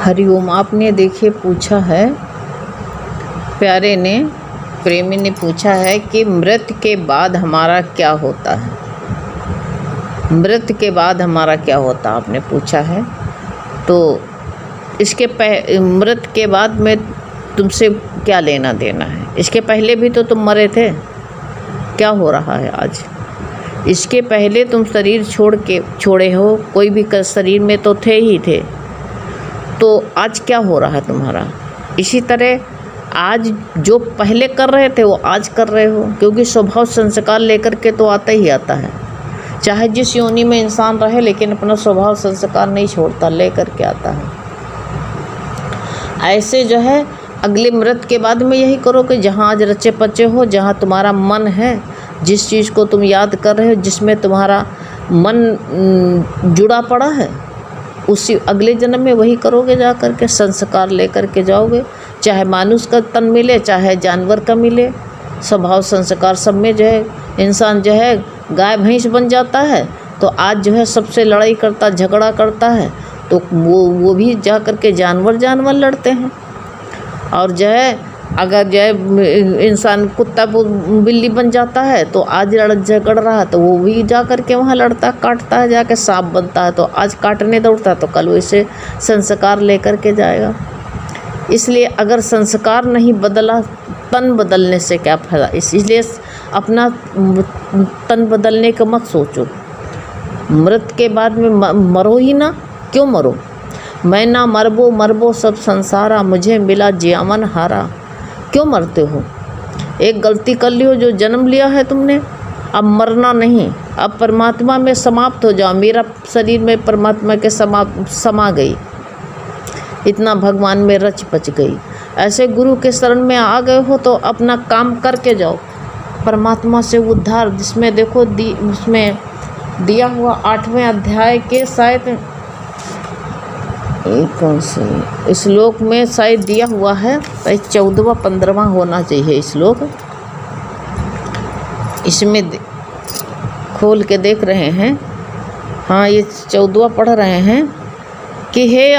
हरिओम। आपने देखिए पूछा है, प्यारे ने, प्रेमी ने पूछा है कि मृत्यु के बाद हमारा क्या होता है। मृत्यु के बाद हमारा क्या होता है आपने पूछा है। तो इसके मृत्यु के बाद में तुमसे क्या लेना देना है। इसके पहले भी तो तुम मरे थे। क्या हो रहा है आज। इसके पहले तुम शरीर छोड़े हो, कोई भी शरीर में तो थे ही थे। तो आज क्या हो रहा है तुम्हारा। इसी तरह आज जो पहले कर रहे थे वो आज कर रहे हो, क्योंकि स्वभाव संस्कार लेकर के तो आता ही आता है। चाहे जिस योनि में इंसान रहे, लेकिन अपना स्वभाव संस्कार नहीं छोड़ता, लेकर के आता है। ऐसे जो है अगले मृत्यु के बाद में यही करो कि जहाँ आज रचे पचे हो, जहाँ तुम्हारा मन है, जिस चीज़ को तुम याद कर रहे हो, जिसमें तुम्हारा मन जुड़ा पड़ा है, उसी अगले जन्म में वही करोगे। जा कर के संस्कार लेकर के जाओगे। चाहे मानुष का तन मिले, चाहे जानवर का मिले, स्वभाव संस्कार सब में जो है इंसान जो है गाय भैंस बन जाता है। तो आज जो है सबसे लड़ाई करता, झगड़ा करता है, तो वो भी जा कर के जानवर लड़ते हैं। और जो है अगर जो है इंसान कुत्ता बिल्ली बन जाता है, तो आज झगड़ रहा है, तो वो भी जा कर के वहाँ लड़ता, काटता है, जाके सांप बनता है। तो आज काटने दौड़ता है, तो कल वैसे संस्कार लेकर के जाएगा। इसलिए अगर संस्कार नहीं बदला, तन बदलने से क्या फायदा। इसलिए अपना तन बदलने का मत सोचो। मृत्यु के बाद में मरो ही ना, क्यों मरो। मैं ना मरबो सब संसारा, मुझे मिला जियावन हारा। क्यों मरते हो। एक गलती कर लियो, जो जन्म लिया है तुमने, अब मरना नहीं। अब परमात्मा में समाप्त हो जाओ। मेरा शरीर में परमात्मा के समा गई, इतना भगवान में रच पच गई। ऐसे गुरु के शरण में आ गए हो तो अपना काम करके जाओ। परमात्मा से उद्धार, जिसमें देखो उसमें दिया हुआ 8वें अध्याय के शायद कौन से श्लोक में शायद दिया हुआ है, 14वां 15वां होना चाहिए श्लोक। इसमें खोल के देख रहे हैं। हाँ, ये 14वां पढ़ रहे हैं कि हे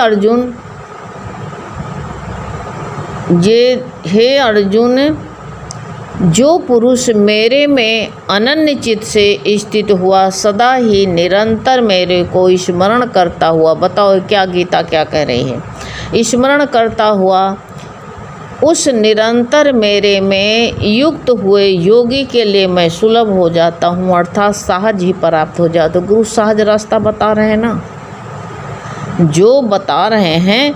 अर्जुन, जो पुरुष मेरे में अनन्य चित्त से स्थित हुआ, सदा ही निरंतर मेरे को स्मरण करता हुआ, बताओ क्या गीता क्या कह रही है, स्मरण करता हुआ उस निरंतर मेरे में युक्त हुए योगी के लिए मैं सुलभ हो जाता हूँ, अर्थात सहज ही प्राप्त हो जाता। तो गुरु सहज रास्ता बता रहे हैं ना, जो बता रहे हैं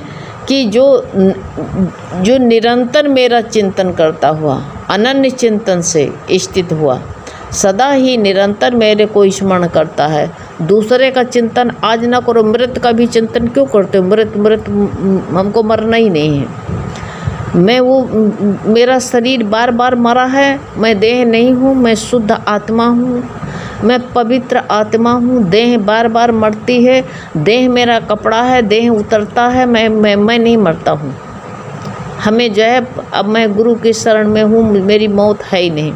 कि जो निरंतर मेरा चिंतन करता हुआ, अनन्य चिंतन से स्थित हुआ, सदा ही निरंतर मेरे को स्मरण करता है। दूसरे का चिंतन आज ना करो। मृत्यु का भी चिंतन क्यों करते हो। मृत्यु हमको मरना ही नहीं है। मेरा शरीर बार बार मरा है। मैं देह नहीं हूँ, मैं शुद्ध आत्मा हूँ, मैं पवित्र आत्मा हूँ। देह बार बार मरती है। देह मेरा कपड़ा है, देह उतरता है, मैं नहीं मरता हूँ। हमें जो है, अब मैं गुरु की शरण में हूँ, मेरी मौत है ही नहीं।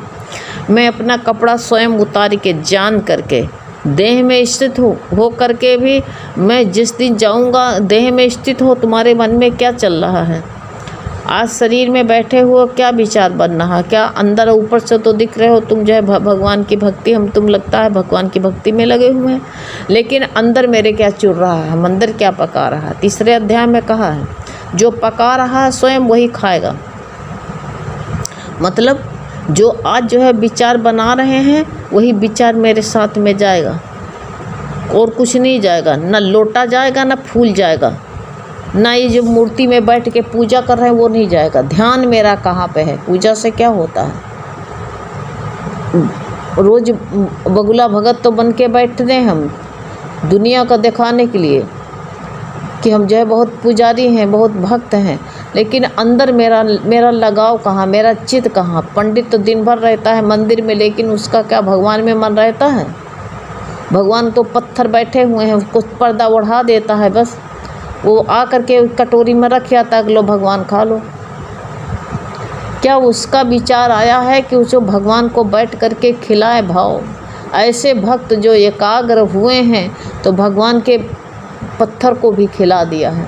मैं अपना कपड़ा स्वयं उतार के जान करके देह में स्थित हो करके भी मैं जिस दिन जाऊँगा, देह में स्थित हो। तुम्हारे मन में क्या चल रहा है आज शरीर में बैठे हुए, क्या विचार बन रहा, क्या अंदर ऊपर से तो दिख रहे हो तुम जो है भगवान की भक्ति, तुम लगता है भगवान की भक्ति में लगे हुए हैं, लेकिन अंदर मेरे क्या चुर रहा है, हम अंदर क्या पका रहा है। 3रे अध्याय में कहा है, जो पका रहा है स्वयं वही खाएगा। मतलब जो आज जो है विचार बना रहे हैं, वही विचार मेरे साथ में जाएगा और कुछ नहीं जाएगा। न लोटा जाएगा, न फूल जाएगा, ना ये जो मूर्ति में बैठ के पूजा कर रहे हैं वो नहीं जाएगा। ध्यान मेरा कहाँ पे है। पूजा से क्या होता है। रोज बगुला भगत तो बन के बैठते हैं हम, दुनिया का दिखाने के लिए कि हम जो है बहुत पुजारी हैं, बहुत भक्त हैं, लेकिन अंदर मेरा लगाव कहाँ, मेरा चित्त कहाँ। पंडित तो दिन भर रहता है मंदिर में, लेकिन उसका क्या भगवान में मन रहता है। भगवान तो पत्थर बैठे हुए हैं, उसको पर्दा ओढ़ा देता है, बस वो आकर के कटोरी में रख आता है, लो भगवान खा लो। क्या उसका विचार आया है कि उसे भगवान को बैठ करके खिलाए भाव। ऐसे भक्त जो एकाग्र हुए हैं, तो भगवान के पत्थर को भी खिला दिया है।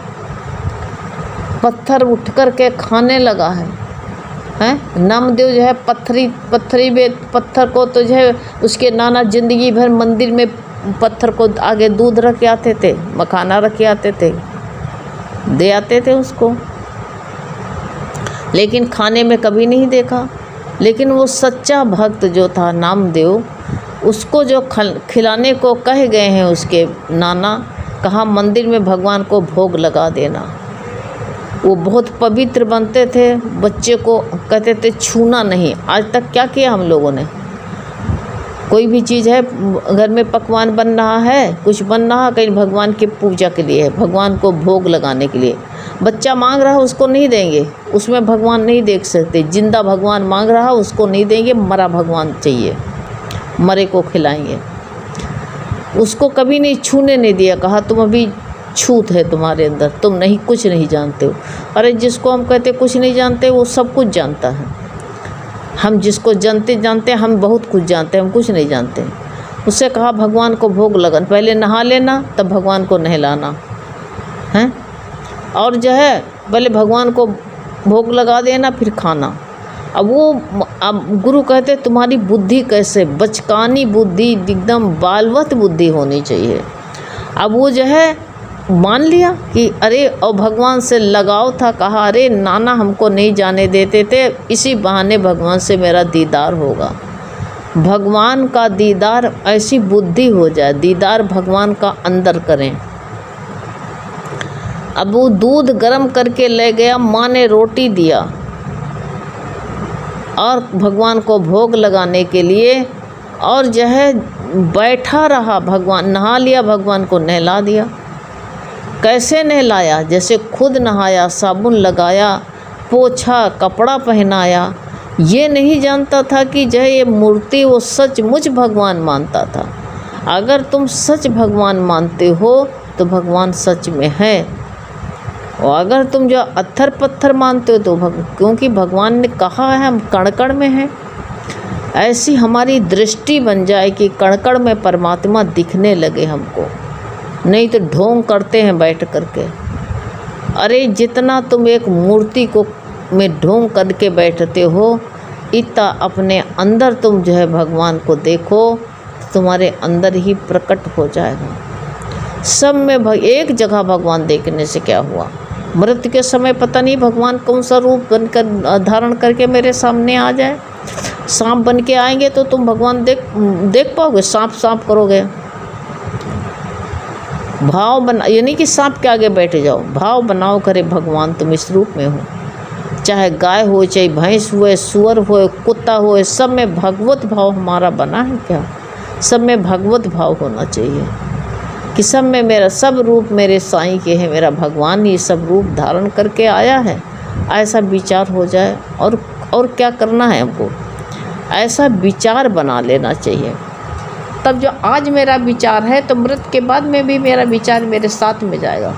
पत्थर उठ कर के खाने लगा है। नामदेव जो है पत्थर को तो जो है उसके नाना जिंदगी भर मंदिर में पत्थर को आगे दूध रख के आते थे, मखाना रख के आते थे, दे आते थे उसको, लेकिन खाने में कभी नहीं देखा। लेकिन वो सच्चा भक्त जो था नामदेव, उसको जो खिलाने को कह गए हैं उसके नाना, कहा मंदिर में भगवान को भोग लगा देना। वो बहुत पवित्र बनते थे, बच्चे को कहते थे छूना नहीं। आज तक क्या किया हम लोगों ने, कोई भी चीज़ है घर में पकवान बन रहा है, कुछ बन रहा, कहीं भगवान की पूजा के लिए है, भगवान को भोग लगाने के लिए, बच्चा मांग रहा उसको नहीं देंगे, उसमें भगवान नहीं देख सकते। जिंदा भगवान मांग रहा उसको नहीं देंगे, मरा भगवान चाहिए, मरे को खिलाएंगे। उसको कभी नहीं छूने नहीं दिया, कहा तुम अभी छूत है तुम्हारे अंदर, तुम नहीं कुछ नहीं जानते हो। अरे जिसको हम कहते कुछ नहीं जानते वो सब कुछ जानता है। हम जिसको जानते हम बहुत कुछ जानते हैं, हम कुछ नहीं जानते। उससे कहा भगवान को भोग लगन, पहले नहा लेना तब भगवान को नहलाना है, और जो है पहले भगवान को भोग लगा देना फिर खाना। अब गुरु कहते तुम्हारी बुद्धि कैसे, बचकानी बुद्धि, एकदम बालवत बुद्धि होनी चाहिए। अब वो जो है मान लिया कि अरे, और भगवान से लगाव था, कहा अरे नाना हमको नहीं जाने देते थे, इसी बहाने भगवान से मेरा दीदार होगा। भगवान का दीदार, ऐसी बुद्धि हो जाए, दीदार भगवान का अंदर करें। अब वो दूध गर्म करके ले गया, माँ ने रोटी दिया और भगवान को भोग लगाने के लिए, और जो है बैठा रहा। भगवान नहा लिया, भगवान को नहला दिया। कैसे नहलाया, जैसे खुद नहाया, साबुन लगाया, पोछा, कपड़ा पहनाया। ये नहीं जानता था कि जो ये मूर्ति वो सचमुच भगवान मानता था। अगर तुम सच भगवान मानते हो तो भगवान सच में है, और अगर तुम जो अत्थर पत्थर मानते हो तो क्योंकि भगवान ने कहा है हम कण कण में हैं। ऐसी हमारी दृष्टि बन जाए कि कण कण में परमात्मा दिखने लगे हमको, नहीं तो ढोंग करते हैं बैठ करके। अरे जितना तुम एक मूर्ति को में ढोंग करके बैठते हो, इतना अपने अंदर तुम जो है भगवान को देखो, तुम्हारे अंदर ही प्रकट हो जाएगा। सब में एक जगह भगवान देखने से क्या हुआ, मृत्यु के समय पता नहीं भगवान कौन सा रूप बनकर धारण करके मेरे सामने आ जाए। सांप बन के आएंगे तो तुम भगवान देख पाओगे, सांप करोगे। भाव बना, ये नहीं कि सांप के आगे बैठे जाओ, भाव बनाओ करे भगवान तुम इस रूप में हो। चाहे गाय हो, चाहे भैंस हो, सुअर हो, कुत्ता हो, सब में भगवत भाव हमारा बना है क्या? सब में भगवत भाव होना चाहिए कि सब में मेरा सब रूप मेरे साईं के हैं, मेरा भगवान ही सब रूप धारण करके आया है। ऐसा विचार हो जाए, और क्या करना है हमको, ऐसा विचार बना लेना चाहिए। तब जो आज मेरा विचार है तो मृत्यु के बाद में भी मेरा विचार मेरे साथ में जाएगा।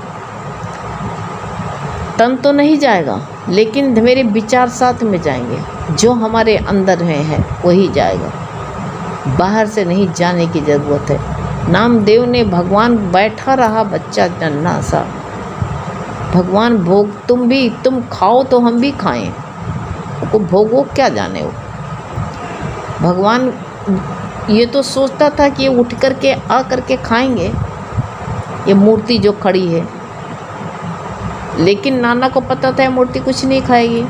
तन तो नहीं जाएगा, लेकिन मेरे विचार साथ में जाएंगे। जो हमारे अंदर है वही जाएगा, बाहर से नहीं जाने की ज़रूरत है। नामदेव ने, भगवान बैठा रहा बच्चा नन्हा सा, भगवान भोग तुम खाओ तो हम भी खाएं, को भोगो क्या जाने हो। भगवान ये तो सोचता था कि ये उठ करके आ करके खाएंगे ये मूर्ति जो खड़ी है, लेकिन नाना को पता था ये मूर्ति कुछ नहीं खाएगी।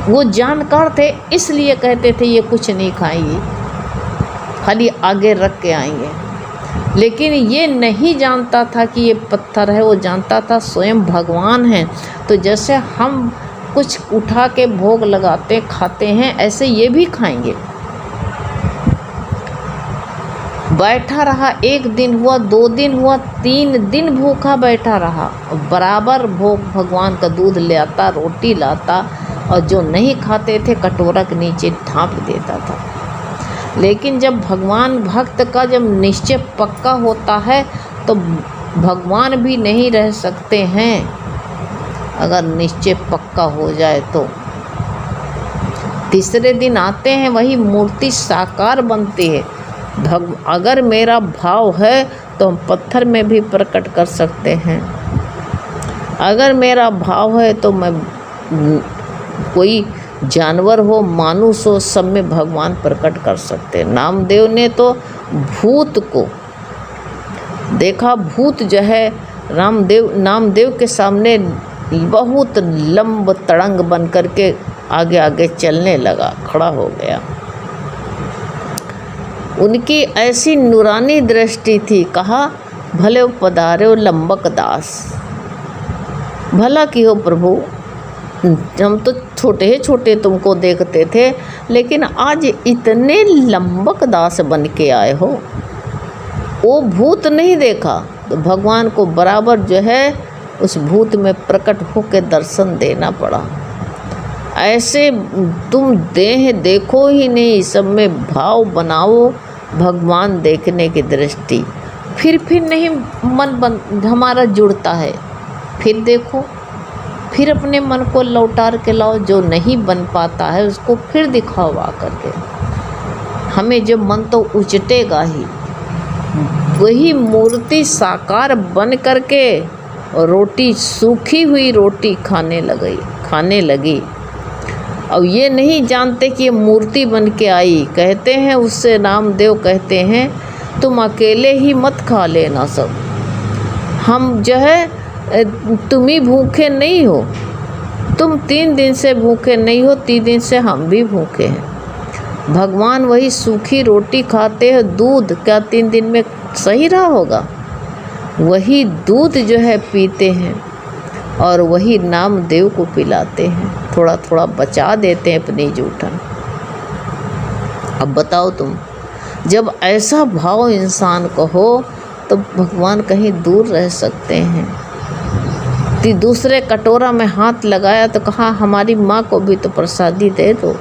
वो जानकार थे इसलिए कहते थे ये कुछ नहीं खाएगी, खाली आगे रख के आएंगे। लेकिन ये नहीं जानता था कि ये पत्थर है, वो जानता था स्वयं भगवान है। तो जैसे हम कुछ उठा के भोग लगाते खाते हैं, ऐसे ये भी खाएंगे। बैठा रहा, 1 दिन हुआ, 2 दिन हुआ, 3 दिन भूखा बैठा रहा, बराबर भोग भगवान का दूध ले आता, रोटी लाता, और जो नहीं खाते थे कटोरा के नीचे ढाँप देता था। लेकिन जब भगवान भक्त का जब निश्चय पक्का होता है तो भगवान भी नहीं रह सकते हैं। अगर निश्चय पक्का हो जाए तो तीसरे दिन आते हैं, वही मूर्ति साकार बनती है। अगर मेरा भाव है तो हम पत्थर में भी प्रकट कर सकते हैं। अगर मेरा भाव है तो मैं कोई जानवर हो, मानुष हो, सब में भगवान प्रकट कर सकते हैं। नामदेव ने तो भूत को देखा, भूत जो है नामदेव के सामने बहुत लंब तड़ंग बन करके आगे आगे चलने लगा, खड़ा हो गया। उनकी ऐसी नूरानी दृष्टि थी, कहा भले पधारे लंबक दास, भला की हो प्रभु, हम तो छोटे तुमको देखते थे, लेकिन आज इतने लंबक दास बन के आए हो। वो भूत नहीं देखा तो भगवान को बराबर जो है उस भूत में प्रकट होकर दर्शन देना पड़ा। ऐसे तुम देह देखो ही नहीं, सब में भाव बनाओ भगवान देखने की दृष्टि, फिर नहीं मन हमारा जुड़ता है, फिर देखो, फिर अपने मन को लौटा के लाओ। जो नहीं बन पाता है उसको फिर दिखाओ आकर के। हमें जब मन तो उचटेगा ही, वही मूर्ति साकार बन करके रोटी, सूखी हुई रोटी खाने लगी। अब ये नहीं जानते कि ये मूर्ति बन के आई। कहते हैं उससे नामदेव कहते हैं तुम अकेले ही मत खा लेना सब, हम जो है तुम ही भूखे नहीं हो, तुम 3 दिन से भूखे नहीं हो, 3 दिन से हम भी भूखे हैं। भगवान वही सूखी रोटी खाते हैं, दूध क्या 3 दिन में सही रहा होगा? वही दूध जो है पीते हैं और वही नामदेव को पिलाते हैं, थोड़ा थोड़ा बचा देते हैं अपनी जूठन। अब बताओ तुम, जब ऐसा भाव इंसान को हो तो भगवान कहीं दूर रह सकते हैं? दूसरे कटोरा में हाथ लगाया तो कहा हमारी माँ को भी तो प्रसादी दे दो।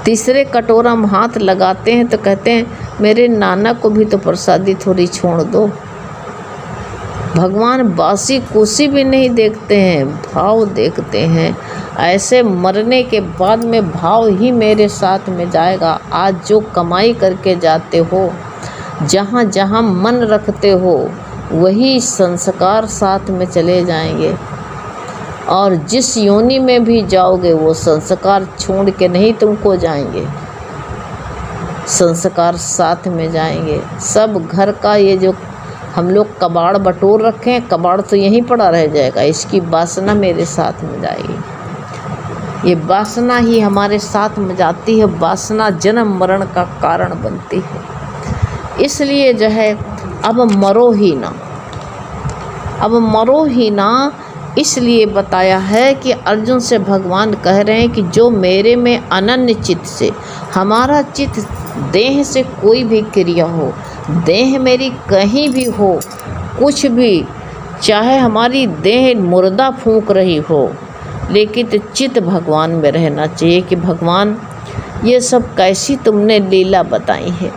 तीसरे कटोरा में हाथ लगाते हैं तो कहते हैं मेरे नाना को भी तो प्रसादी थोड़ी छोड़ दो। भगवान बासी कुसी भी नहीं देखते हैं, भाव देखते हैं। ऐसे मरने के बाद में भाव ही मेरे साथ में जाएगा। आज जो कमाई करके जाते हो, जहाँ जहाँ मन रखते हो, वही संस्कार साथ में चले जाएंगे। और जिस योनि में भी जाओगे वो संस्कार छोड़ के नहीं तुमको जाएंगे, संस्कार साथ में जाएंगे। सब घर का ये जो हम लोग कबाड़ बटोर रखे हैं, कबाड़ तो यहीं पड़ा रह जाएगा, इसकी वासना मेरे साथ में जाएगी। ये वासना ही हमारे साथ में जाती है, वासना जन्म मरण का कारण बनती है। इसलिए जो है अब मरो ही ना, अब मरो ही ना। इसलिए बताया है कि अर्जुन से भगवान कह रहे हैं कि जो मेरे में अनन्य चित्त से, हमारा चित्त देह से कोई भी क्रिया हो, देह मेरी कहीं भी हो, कुछ भी, चाहे हमारी देह मुर्दा फूंक रही हो, लेकिन चित्त भगवान में रहना चाहिए कि भगवान ये सब कैसी तुमने लीला बताई है।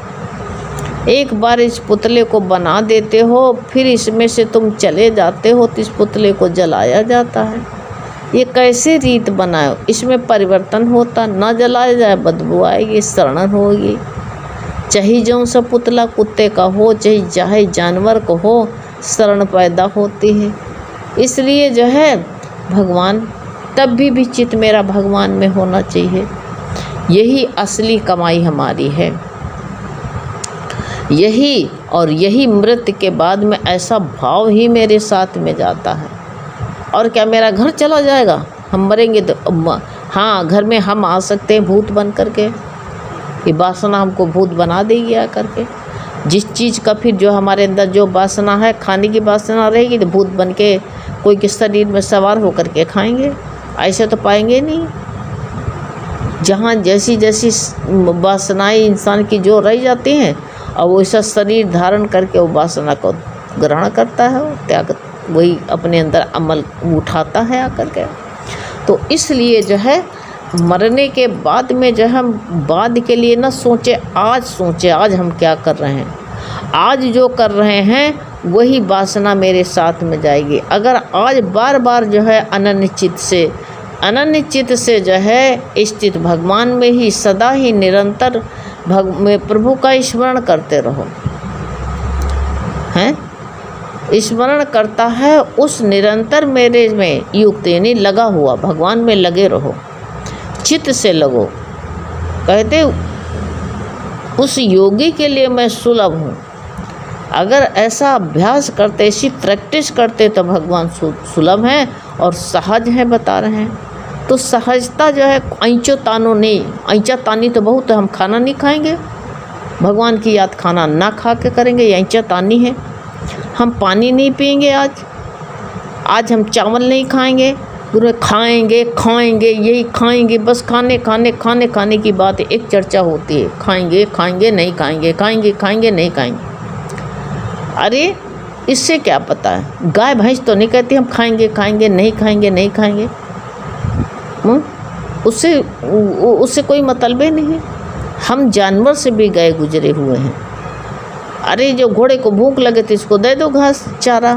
एक बार इस पुतले को बना देते हो, फिर इसमें से तुम चले जाते हो तो इस पुतले को जलाया जाता है। ये कैसे रीत बनाओ? इसमें परिवर्तन होता, ना जलाया जाए बदबू आएगी, शरण होगी। चाहे जो सा पुतला कुत्ते का हो, चाहे जानवर को हो, शरण पैदा होती है। इसलिए जो है भगवान तब भी चित्त मेरा भगवान में होना चाहिए। यही असली कमाई हमारी है। यही मृत्यु के बाद में ऐसा भाव ही मेरे साथ में जाता है। और क्या मेरा घर चला जाएगा? हम मरेंगे तो हाँ, घर में हम आ सकते हैं भूत बन करके। ये वासना हमको भूत बना देगी आ करके। जिस चीज़ का फिर जो हमारे अंदर जो वासना है, खाने की वासना रहेगी तो भूत बन के कोई के शरीर में सवार होकर के खाएंगे। ऐसे तो पाएंगे नहीं। जहाँ जैसी जैसी वासनाएं इंसान की जो रह जाती हैं, और वैसा शरीर धारण करके वो वासना को ग्रहण करता है, त्याग, वही अपने अंदर अमल उठाता है आकर के। तो इसलिए जो है मरने के बाद में जो हम बाद के लिए ना सोचे, आज हम क्या कर रहे हैं। आज जो कर रहे हैं वही वासना मेरे साथ में जाएगी। अगर आज बार बार जो है अनन्य चित्त से जो है स्थित भगवान में ही सदा ही निरंतर प्रभु का स्मरण करते रहो, हैं, स्मरण करता है उस निरंतर मेरे में युक्त, यानी लगा हुआ, भगवान में लगे रहो, चित्त से लगो। कहते उस योगी के लिए मैं सुलभ हूँ। अगर ऐसा अभ्यास करते, ऐसी प्रैक्टिस करते तो भगवान सुलभ हैं और सहज हैं, बता रहे हैं। तो सहजता जो है, ऐंचो तानो नहीं, ऐंचा तानी तो बहुत है, हम खाना नहीं खाएंगे, भगवान की याद खाना ना खा के करेंगे, ये ऐंचा तानी है। हम पानी नहीं पिएंगे, आज हम चावल नहीं खाएंगे, पूरे खाएंगे खाएंगे यही खाएंगे, बस खाने खाने खाने खाने की बात है। एक चर्चा होती है, खाएंगे खाएंगे नहीं खाएंगे, खाएंगे खाएंगे नहीं खाएंगे। अरे इससे क्या पता है, गाय भैंस तो नहीं कहती हम खाएंगे खाएंगे नहीं खाएंगे नहीं खाएंगे, उससे कोई मतलब ही नहीं है। हम जानवर से भी गए गुजरे हुए हैं। अरे जो घोड़े को भूख लगे तो इसको दे दो घास चारा,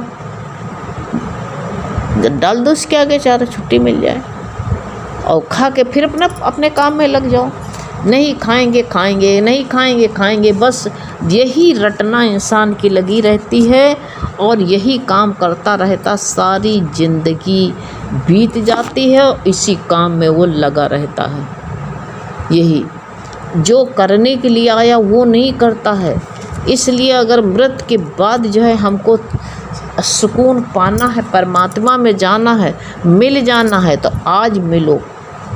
डाल दो इसके आगे चारा, छुट्टी मिल जाए, और खा के फिर अपने काम में लग जाओ। नहीं खाएंगे खाएंगे नहीं खाएंगे खाएंगे, बस यही रटना इंसान की लगी रहती है और यही काम करता रहता, सारी जिंदगी बीत जाती है और इसी काम में वो लगा रहता है। यही जो करने के लिए आया वो नहीं करता है। इसलिए अगर मृत्यु के बाद जो है हमको सुकून पाना है, परमात्मा में जाना है, मिल जाना है, तो आज मिलो,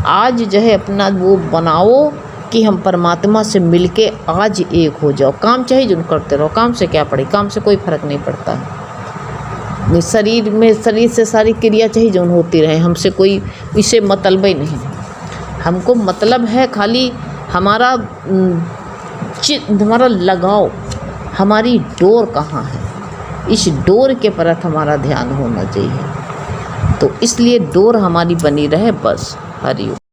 आज जो है अपना वो बनाओ कि हम परमात्मा से मिलके आज एक हो जाओ। काम चाहे जो करते रहो, काम से क्या पड़े, काम से कोई फर्क नहीं पड़ता है। शरीर से सारी क्रिया चाहे जो होती रहे, हमसे कोई इसे मतलब ही नहीं। हमको मतलब है खाली हमारा हमारा लगाव, हमारी डोर कहाँ है, इस डोर के प्रति हमारा ध्यान होना चाहिए। तो इसलिए डोर हमारी बनी रहे, बस। हरि ओम।